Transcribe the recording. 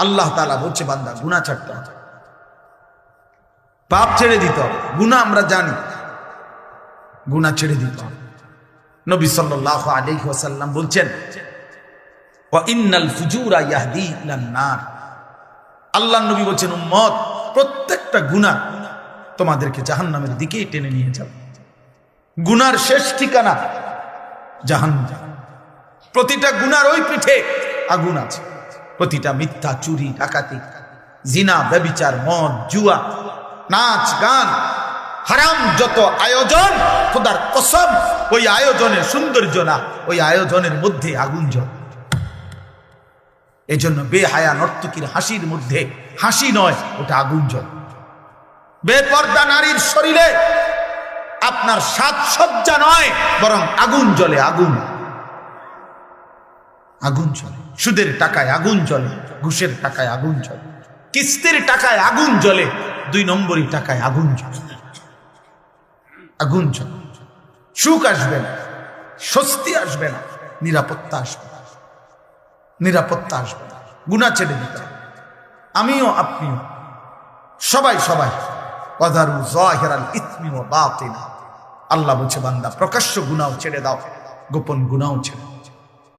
আল্লাহ তাআলা বলছে বান্দা গুনাহ ছাড়তে হবে, পাপ ছেড়ে দিতে হবে। গুনাহ আমরা জানি, গুনাহ ছেড়ে দিতে হবে। নবী সাল্লাল্লাহু আলাইহি ওয়াসাল্লাম বলছেন ওয়া ইন্নাল ফুজুরা ইয়াহদি ইলান নার। আল্লাহর নবী বলছেন উম্মত, প্রত্যেকটা গুনাহ তোমাদেরকে জাহান্নামের দিকেই টেনে নিয়ে যাবে। গুনার শেষ ঠিকানা জাহান্নাম। প্রতিটা গুনার ওই পিঠে আগুন আছে। প্রতিটা মিথ্যা, চুরি, ডাকাতি, জিনা, ব্যভিচার, মদ, জুয়া, নাচ, গান, হারাম যত আয়োজন, খোদার কসম ওই আয়োজনের সৌন্দর্য না, ওই আয়োজনের মধ্যে আগুন জ্বলে। এই জন্য বেহায়া নর্তকীর হাসির মধ্যে হাসি নয়, ওটা আগুন জ্বলে। বেপর্দা নারীর শরীরে আপনার সাজসজ্জা নয়, বরং আগুন জ্বলে। আগুন আগুন জ্বলে। সুদের টাকায় আগুন জ্বলে, ঘুষের টাকায় আগুন জ্বলে, কিস্তির টাকায় আগুন জ্বলে, 2 নম্বরই টাকায় আগুন জ্বলে। আগুন জ্বলে। সুখ আসবে না, স্বস্তি আসবে না, নিরাপত্তা আসবে না, নিরাপত্তা আসবে না। গুনাহ ছেড়ে দিতে হবে। আমিও, আপনিও, সবাই সবাই। ওয়াযারু যাহিরাল ইসমি ওয়া বাতিনা। আল্লাহ বলছে বান্দা প্রকাশ্য গুনাহ ছেড়ে দাও, গোপন গুনাহ ছেড়ে দাও।